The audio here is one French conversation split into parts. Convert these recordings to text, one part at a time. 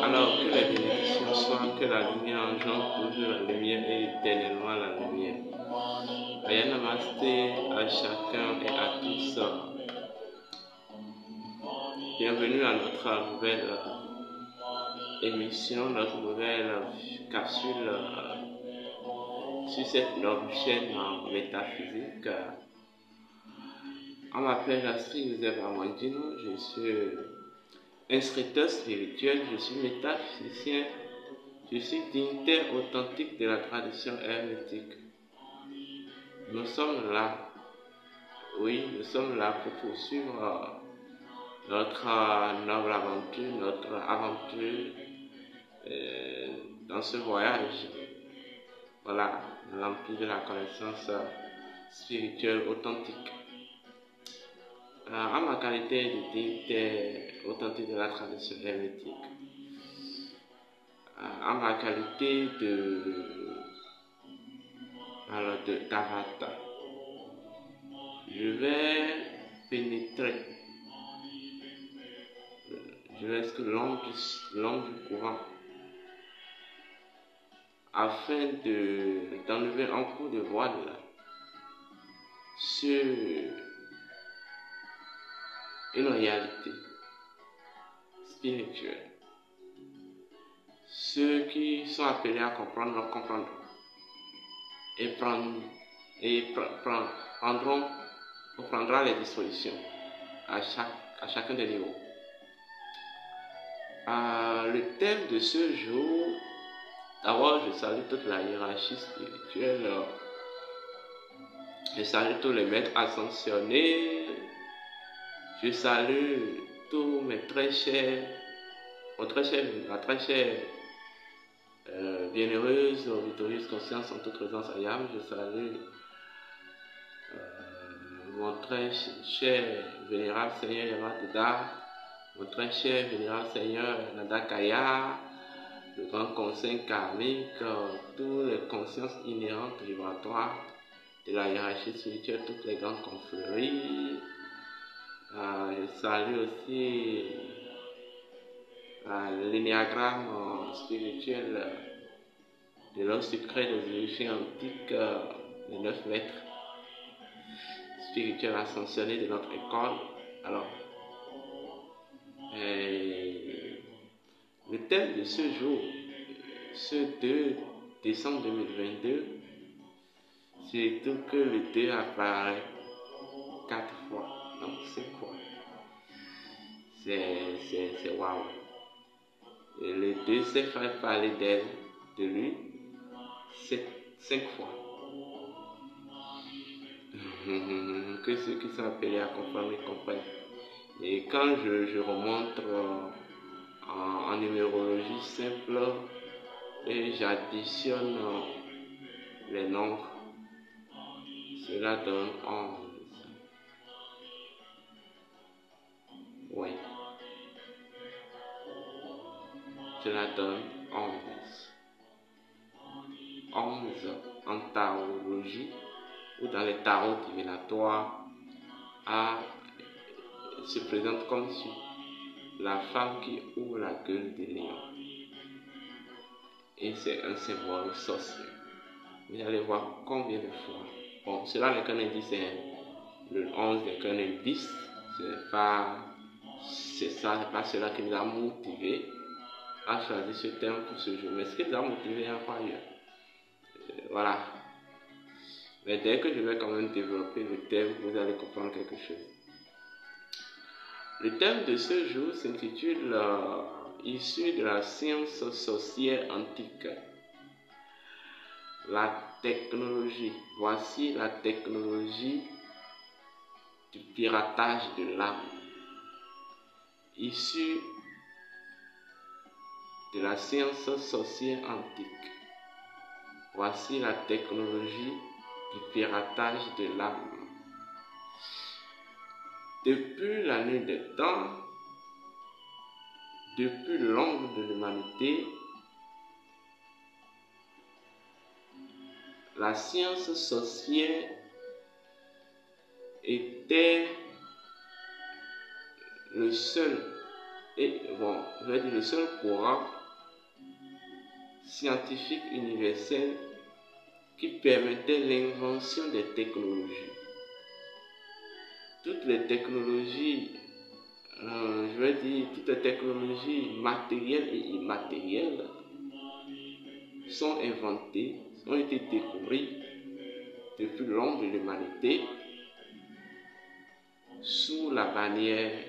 Alors que les bénédictions soient, que la lumière engendre toujours la lumière et éternellement la lumière. Aya Namasté à chacun et à tous. Bienvenue à notre nouvelle émission, notre nouvelle capsule sur cette noble chaîne métaphysique. On m'appelle Astrid Joseph Amandino, je suis instructeur spirituel, je suis métaphysicien, je suis dignitaire authentique de la tradition hermétique. Nous sommes là, oui, nous sommes là pour poursuivre notre noble aventure, notre aventure dans ce voyage. Voilà, l'empire de la connaissance spirituelle authentique. En ma qualité de dignitaire authentique de la tradition hermétique, en ma qualité d'avatar, je vais pénétrer, je reste long du courant afin d'enlever un coup de voile sur une réalité spirituelle. Ceux qui sont appelés à comprendre comprendront et prendra les dispositions à chacun des niveaux. Le thème de ce jour, d'abord je salue toute la hiérarchie spirituelle, je salue tous les maîtres ascensionnés, je salue tous mes très chers, ma très chère bienheureuse, victorieuse conscience en toute présence à Yam. Je salue mon très cher vénérable Seigneur Yamatida, mon très cher vénérable Seigneur Nanda Kaya, le grand conseil karmique, toutes les consciences inhérentes vibratoires de la hiérarchie spirituelle, toutes les grandes confréries. Je salue aussi l'énéagramme spirituel de l'ordre secret des origines antiques, les 9 maîtres spirituels ascensionnés de notre école. Alors, le thème de ce jour, ce 2 décembre 2022, c'est tout que le 2 apparaît 4 fois, non 5 fois. C'est waouh. Et le 2 s'est fait parler d'elle, de lui, 5 fois. Que ceux qui sont appelés à comprendre comprennent. Et quand je remonte en numérologie simple et j'additionne les nombres, Cela donne 11. Oui. Cela donne 11. 11 en tarologie ou dans les tarots divinatoires se présente comme si la femme qui ouvre la gueule des lions. Et c'est un symbole sorcier. Vous allez voir combien de fois. Bon, cela n'est qu'un indice, le 11 n'est qu'un indice. C'est pas cela qui nous a motivé à choisir ce thème pour ce jour. Mais ce qui nous a motivé à quoi ailleurs. Voilà. Mais dès que je vais quand même développer le thème, vous allez comprendre quelque chose. Le thème de ce jour s'intitule Issu de la science sorcière antique. La technologie. Voici la technologie du piratage de l'âme. Issue de la science sorcière antique. Voici la technologie du piratage de l'âme. Depuis la nuit des temps, depuis l'ombre de l'humanité, la science sorcière était le seul courant scientifique universel qui permettait l'invention des technologies. Toutes les technologies, toutes les technologies matérielles et immatérielles sont inventées, ont été découvertes depuis l'ombre de l'humanité sous la bannière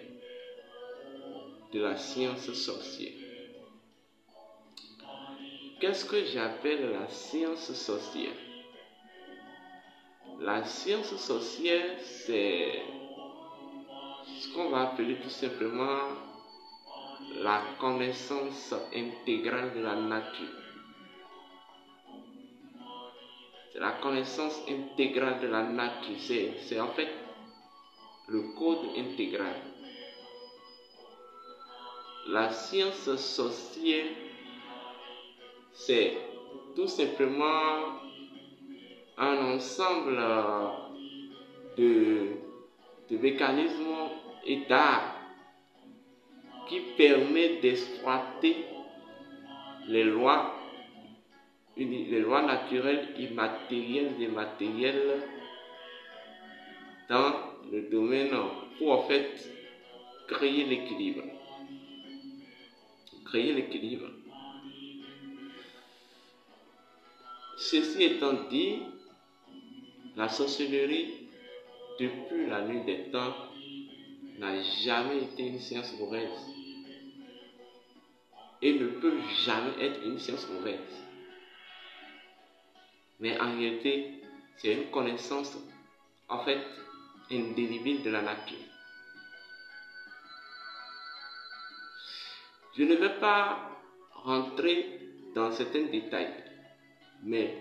de la science sorcière. Qu'est-ce que j'appelle la science sorcière? La science sorcière, c'est ce qu'on va appeler tout simplement la connaissance intégrale de la nature. C'est la connaissance intégrale de la nature. C'est en fait le code intégral. La science sorcière, c'est tout simplement un ensemble de mécanismes et d'arts qui permet d'exploiter les lois naturelles, immatérielles et matérielles dans le domaine pour en fait créer l'équilibre. Ceci étant dit, la sorcellerie, depuis la nuit des temps, n'a jamais été une science mauvaise et ne peut jamais être une science mauvaise. Mais en réalité, c'est une connaissance en fait indélébile de la nature. Je ne vais pas rentrer dans certains détails, mais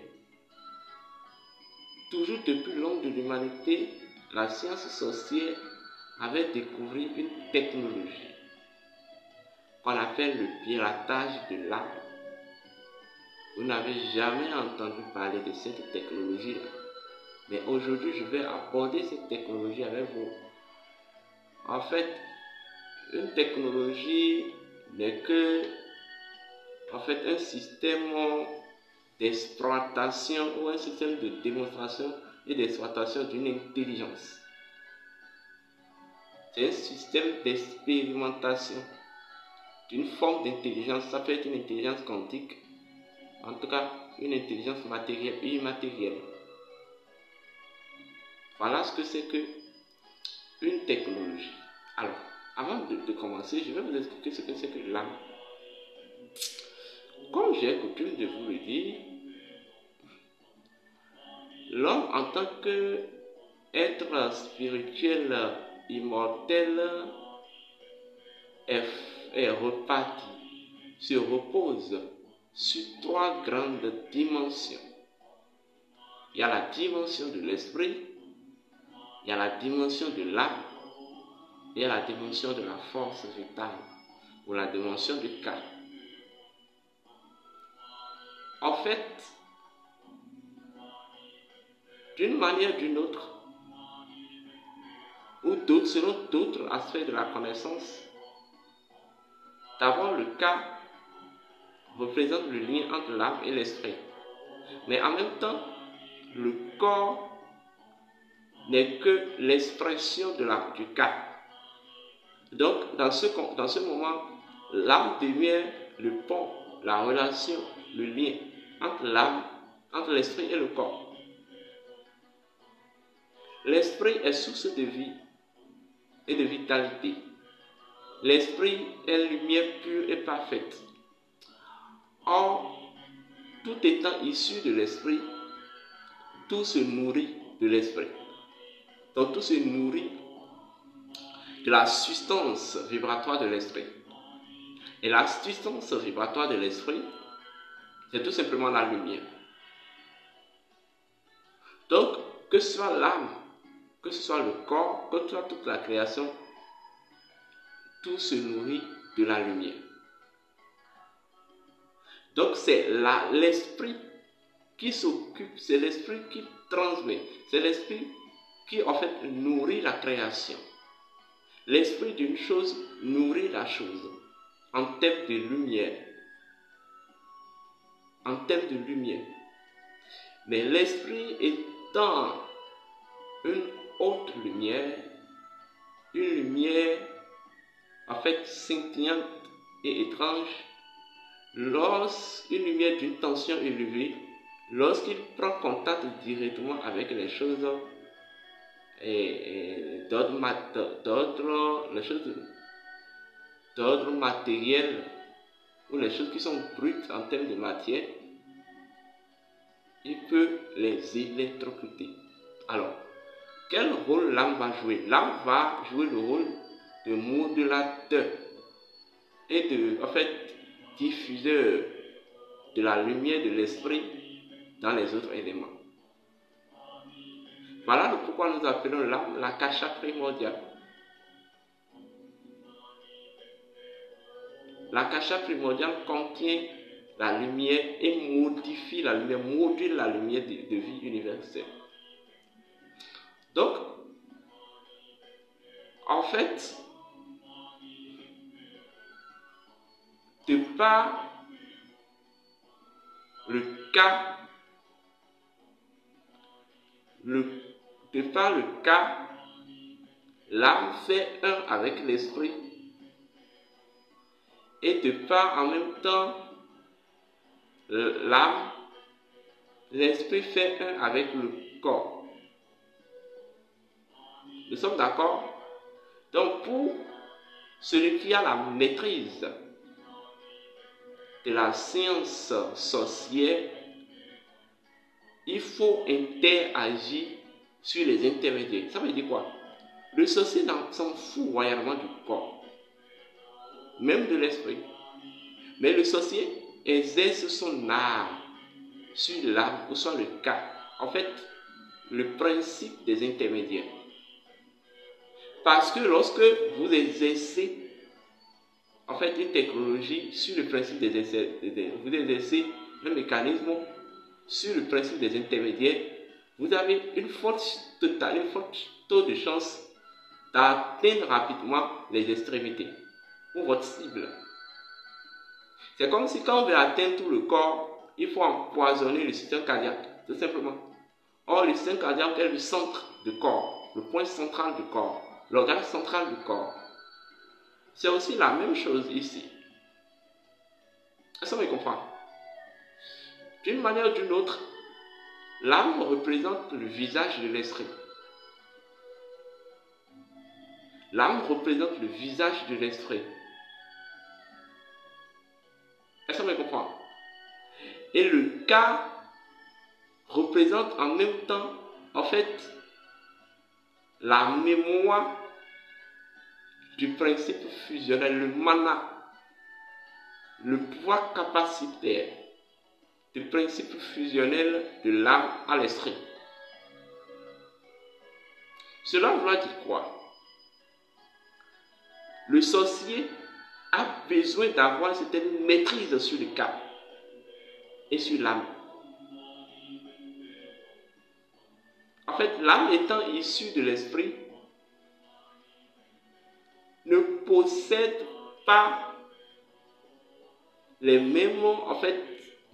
toujours depuis l'ombre de l'humanité, la science sorcière avait découvert une technologie qu'on appelle le piratage de l'âme. Vous n'avez jamais entendu parler de cette technologie-là. Mais aujourd'hui, je vais aborder cette technologie avec vous. En fait, une technologie n'est que un système d'exploitation ou un système de démonstration et d'exploitation d'une intelligence. C'est un système d'expérimentation d'une forme d'intelligence. Ça peut être une intelligence quantique, en tout cas une intelligence matérielle et immatérielle. Voilà ce que c'est que une technologie. Alors, avant de commencer, je vais vous expliquer ce que c'est que l'âme. Comme j'ai coutume de vous le dire, l'homme en tant qu'être spirituel immortel est reparti, se repose sur trois grandes dimensions. Il y a la dimension de l'esprit, il y a la dimension de l'âme, il y a la dimension de la force vitale, ou la dimension du cas. En fait, d'une manière ou d'une autre, ou d'autres, selon d'autres aspects de la connaissance, d'abord le cas représente le lien entre l'âme et l'esprit. Mais en même temps, le corps n'est que l'expression du cas. Donc, dans ce moment, l'âme devient le pont, la relation, le lien entre l'âme, entre l'esprit et le corps. L'esprit est source de vie et de vitalité. L'esprit est lumière pure et parfaite. Or, tout étant issu de l'esprit, tout se nourrit de l'esprit. Donc, tout se nourrit de la substance vibratoire de l'esprit. Et la substance vibratoire de l'esprit, c'est tout simplement la lumière. Donc, que ce soit l'âme, que ce soit le corps, que ce soit toute la création, tout se nourrit de la lumière. Donc, c'est l'esprit qui s'occupe, c'est l'esprit qui transmet, c'est l'esprit qui en fait nourrit la création. L'esprit d'une chose nourrit la chose en termes de lumière. En termes de lumière. Mais l'esprit étant une haute lumière, une lumière en fait scintillante et étrange, une lumière d'une tension élevée, lorsqu'il prend contact directement avec les choses d'ordre matériel ou les choses qui sont brutes en termes de matière, il peut les électrocuter. Alors, quel rôle l'âme va jouer? L'âme va jouer le rôle de modulateur et de, en fait, diffuseur de la lumière de l'esprit dans les autres éléments. Voilà pourquoi nous appelons l'âme la kasha primordiale. La kasha primordiale contient la lumière et modifie la lumière, module la lumière de vie universelle. Donc, en fait, de par le cas, l'âme fait un avec l'esprit et de par en même temps l'âme, l'esprit fait un avec le corps. Nous sommes d'accord? Donc pour celui qui a la maîtrise de la science sorcière, il faut interagir sur les intermédiaires. Ça veut dire quoi? Le sorcier s'en fout royalement du corps, même de l'esprit. Mais le sorcier exerce son art sur l'âme ou sur le cas. En fait, le principe des intermédiaires. Parce que lorsque vous exercez en fait une technologie sur le principe des intermédiaires, vous exercez un mécanisme sur le principe des intermédiaires, vous avez une forte taux de chance d'atteindre rapidement les extrémités ou votre cible. C'est comme si quand on veut atteindre tout le corps, il faut empoisonner le système cardiaque, tout simplement. Or, le système cardiaque est le centre du corps, le point central du corps, l'organe central du corps. C'est aussi la même chose ici. Est-ce que vous comprenez? D'une manière ou d'une autre, l'âme représente le visage de l'esprit. L'âme représente le visage de l'esprit. Est-ce que vous comprenez? Et le cas représente en même temps, en fait, la mémoire du principe fusionnel, le mana, le pouvoir capacitaire du principe fusionnel de l'âme à l'esprit. Cela veut dire quoi? Le sorcier a besoin d'avoir une certaine maîtrise sur le cap et sur l'âme. En fait, l'âme étant issue de l'esprit, ne possède pas les mêmes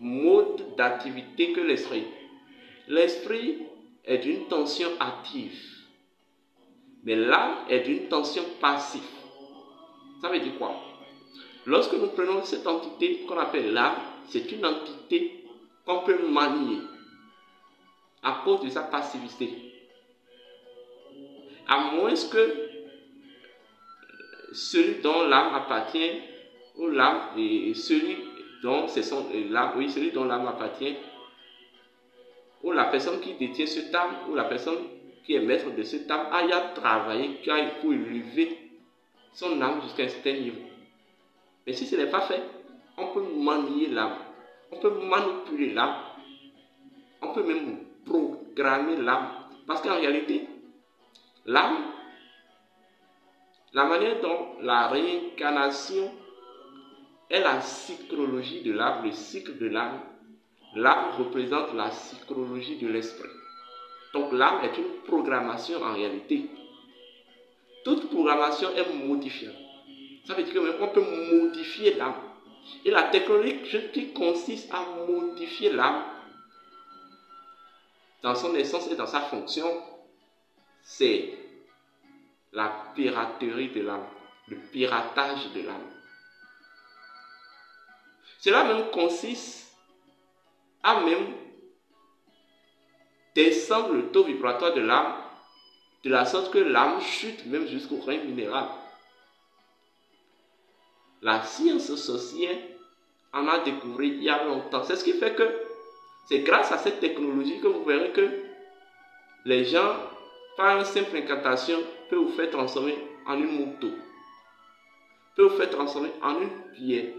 modes d'activité que l'esprit. L'esprit est d'une tension active, mais l'âme est d'une tension passive. Ça veut dire quoi? Lorsque nous prenons cette entité qu'on appelle l'âme, c'est une entité qu'on peut manier à cause de sa passivité. À moins que celui dont l'âme appartient, ou l'âme et celui dont l'âme appartient, ou la personne qui détient cette âme, ou la personne qui est maître de cette âme, a travaillé pour élever son âme jusqu'à un certain niveau. Mais si ce n'est pas fait, on peut manier l'âme, on peut manipuler l'âme, on peut même programmer l'âme. Parce qu'en réalité, l'âme, la manière dont la réincarnation est la psychologie de l'âme, le cycle de l'âme, l'âme représente la psychologie de l'esprit. Donc l'âme est une programmation en réalité. Toute programmation est modifiable. Ça veut dire qu'on peut modifier l'âme. Et la technologie qui consiste à modifier l'âme dans son essence et dans sa fonction, c'est la piraterie de l'âme, le piratage de l'âme. Cela même consiste à même descendre le taux vibratoire de l'âme de la sorte que l'âme chute même jusqu'au rein minéral. La science sorcière en a découvert il y a longtemps. C'est ce qui fait que c'est grâce à cette technologie que vous verrez que les gens, par une simple incantation, peuvent vous faire transformer en une moto, peuvent vous faire transformer en une pierre.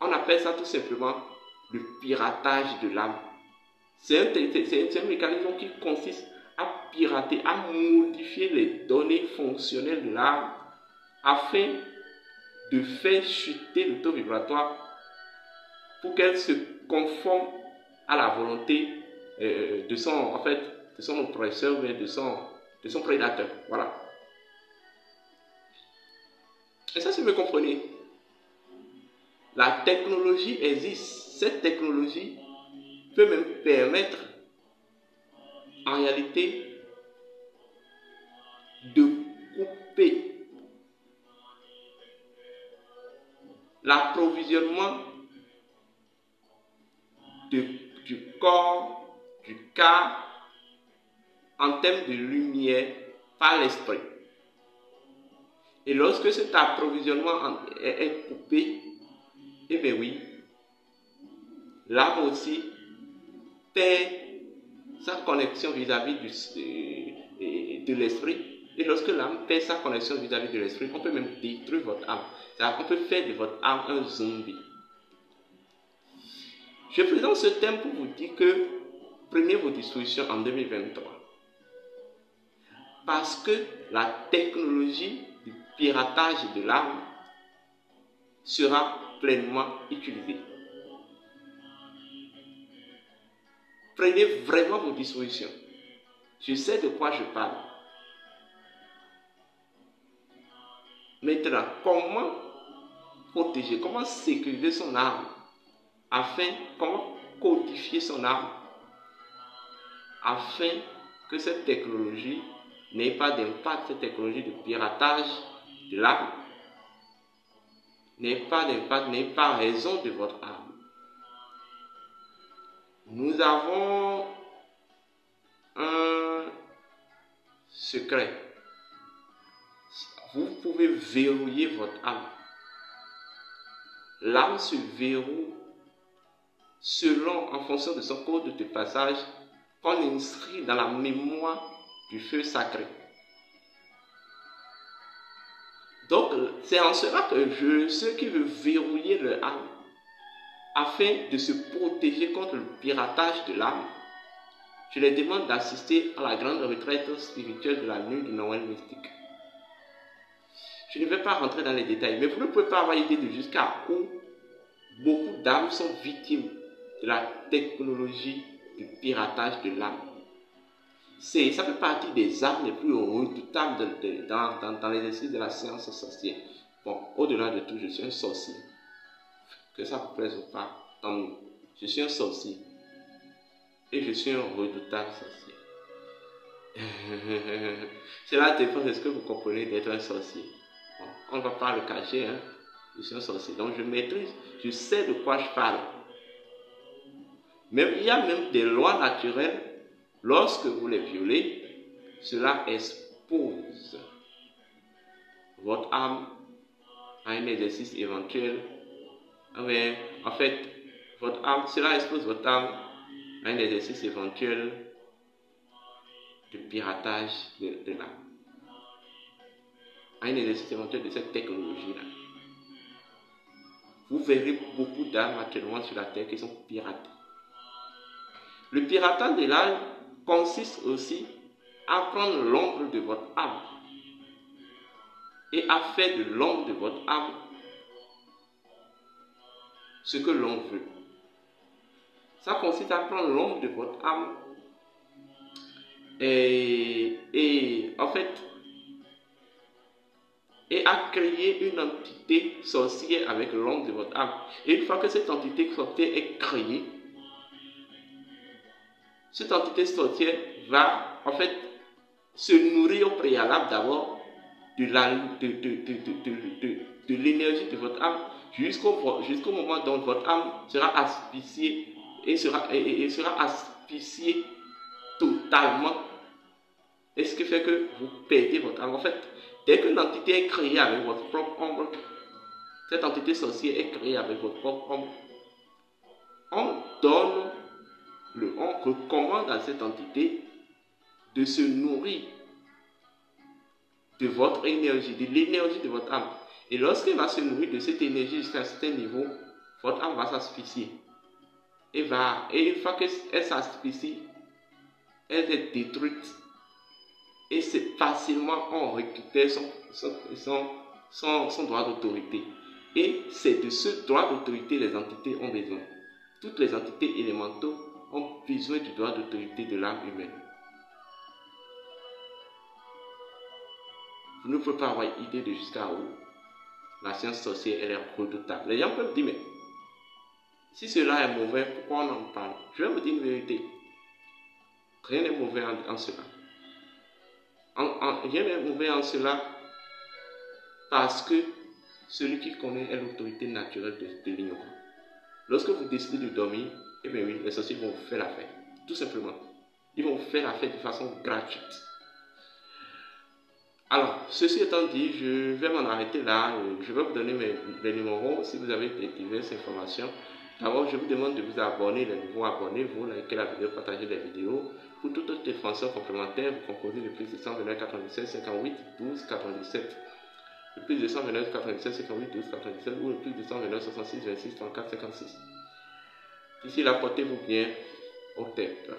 On appelle ça tout simplement le piratage de l'âme. C'est un mécanisme qui consiste à pirater, à modifier les données fonctionnelles de l'âme afin de faire chuter le taux vibratoire pour qu'elle se conforme à la volonté de son oppresseur, mais de son prédateur. Voilà. Et ça, si vous me comprenez, la technologie existe. Cette technologie peut même permettre, en réalité, de couper l'approvisionnement du corps, du cas, en termes de lumière par l'esprit. Et lorsque cet approvisionnement est coupé, eh bien oui, l'âme aussi perd sa connexion vis-à-vis de l'esprit. Et lorsque l'âme perd sa connexion vis-à-vis de l'esprit, on peut même détruire votre âme. C'est-à-dire qu'on peut faire de votre âme un zombie. Je présente ce thème pour vous dire que prenez vos dispositions en 2023. Parce que la technologie du piratage de l'âme sera pleinement utilisée. Prenez vraiment vos dispositions. Je sais de quoi je parle. Maintenant, comment protéger, comment sécuriser son âme, comment codifier son âme, afin que cette technologie n'ait pas d'impact, cette technologie de piratage de l'âme, n'ait pas d'impact, n'ait pas raison de votre âme. Nous avons un secret. Vous pouvez verrouiller votre âme. L'âme se verrouille en fonction de son code de passage qu'on inscrit dans la mémoire du feu sacré. Donc, c'est en cela que ceux qui veulent verrouiller leur âme afin de se protéger contre le piratage de l'âme, je les demande d'assister à la grande retraite spirituelle de la nuit du Noël mystique. Je ne vais pas rentrer dans les détails, mais vous ne pouvez pas avoir idée de jusqu'à où beaucoup d'âmes sont victimes de la technologie du piratage de l'âme. Ça fait partie des armes les plus redoutables dans l'exercice de la science sorcière. Bon, au-delà de tout, je suis un sorcier. Que ça vous plaise ou pas, tant mieux. Je suis un sorcier. Et je suis un redoutable sorcier. Cela dépend de ce que vous comprenez d'être un sorcier. Bon, on ne va pas le cacher, hein. Je suis un sorcier. Donc je maîtrise, je sais de quoi je parle. Même, il y a même des lois naturelles. Lorsque vous les violez, cela expose votre âme à un exercice éventuel. En fait, cela expose votre âme à un exercice éventuel de piratage de l'âme. À un exercice éventuel de cette technologie-là. Vous verrez beaucoup d'âmes actuellement sur la terre qui sont piratées. Le piratage de l'âme consiste aussi à prendre l'ombre de votre âme et à faire de l'ombre de votre âme ce que l'on veut. Ça consiste à prendre l'ombre de votre âme et à créer une entité sorcière avec l'ombre de votre âme. Et une fois que cette entité sorcière est créée, cette entité sorcière va en fait se nourrir au préalable d'abord de l'énergie de votre âme jusqu'au moment dont votre âme sera asphyxiée et sera asphyxiée totalement. Et ce qui fait que vous perdez votre âme. En fait, dès que l'entité est créée avec votre propre ombre, cette entité sorcière est créée avec votre propre ombre, on recommande à cette entité de se nourrir de votre énergie, de l'énergie de votre âme. Et lorsqu'elle va se nourrir de cette énergie jusqu'à un certain niveau, votre âme va s'asphyxier. Et une fois qu'elle s'asphyxie, elle est détruite. Et c'est facilement on récupère son droit d'autorité. Et c'est de ce droit d'autorité les entités ont besoin. Toutes les entités élémentaux ont besoin du droit d'autorité de l'âme humaine. Vous ne pouvez pas avoir idée de jusqu'à où la science sorcière elle est redoutable. Les gens peuvent dire, mais si cela est mauvais, pourquoi on en parle? Je vais vous dire une vérité. Rien n'est mauvais en cela. Rien n'est mauvais en cela parce que celui qui connaît est l'autorité naturelle de l'ignorant. Lorsque vous décidez de dormir, eh bien oui, les sorciers vont vous faire la fête. Tout simplement. Ils vont vous faire la fête de façon gratuite. Alors, ceci étant dit, je vais m'en arrêter là. Je vais vous donner mes numéros si vous avez diverses informations. D'abord, je vous demande de vous abonner, les nouveaux abonnés, vous likez la vidéo, partagez les vidéos. Pour toute autre information complémentaire, vous composez le plus de 129 97 58 12 97. Le plus de 129 97 58 12 97 ou le plus de 129 66 26 34 56. D'ici là, portez-vous bien aux têtes.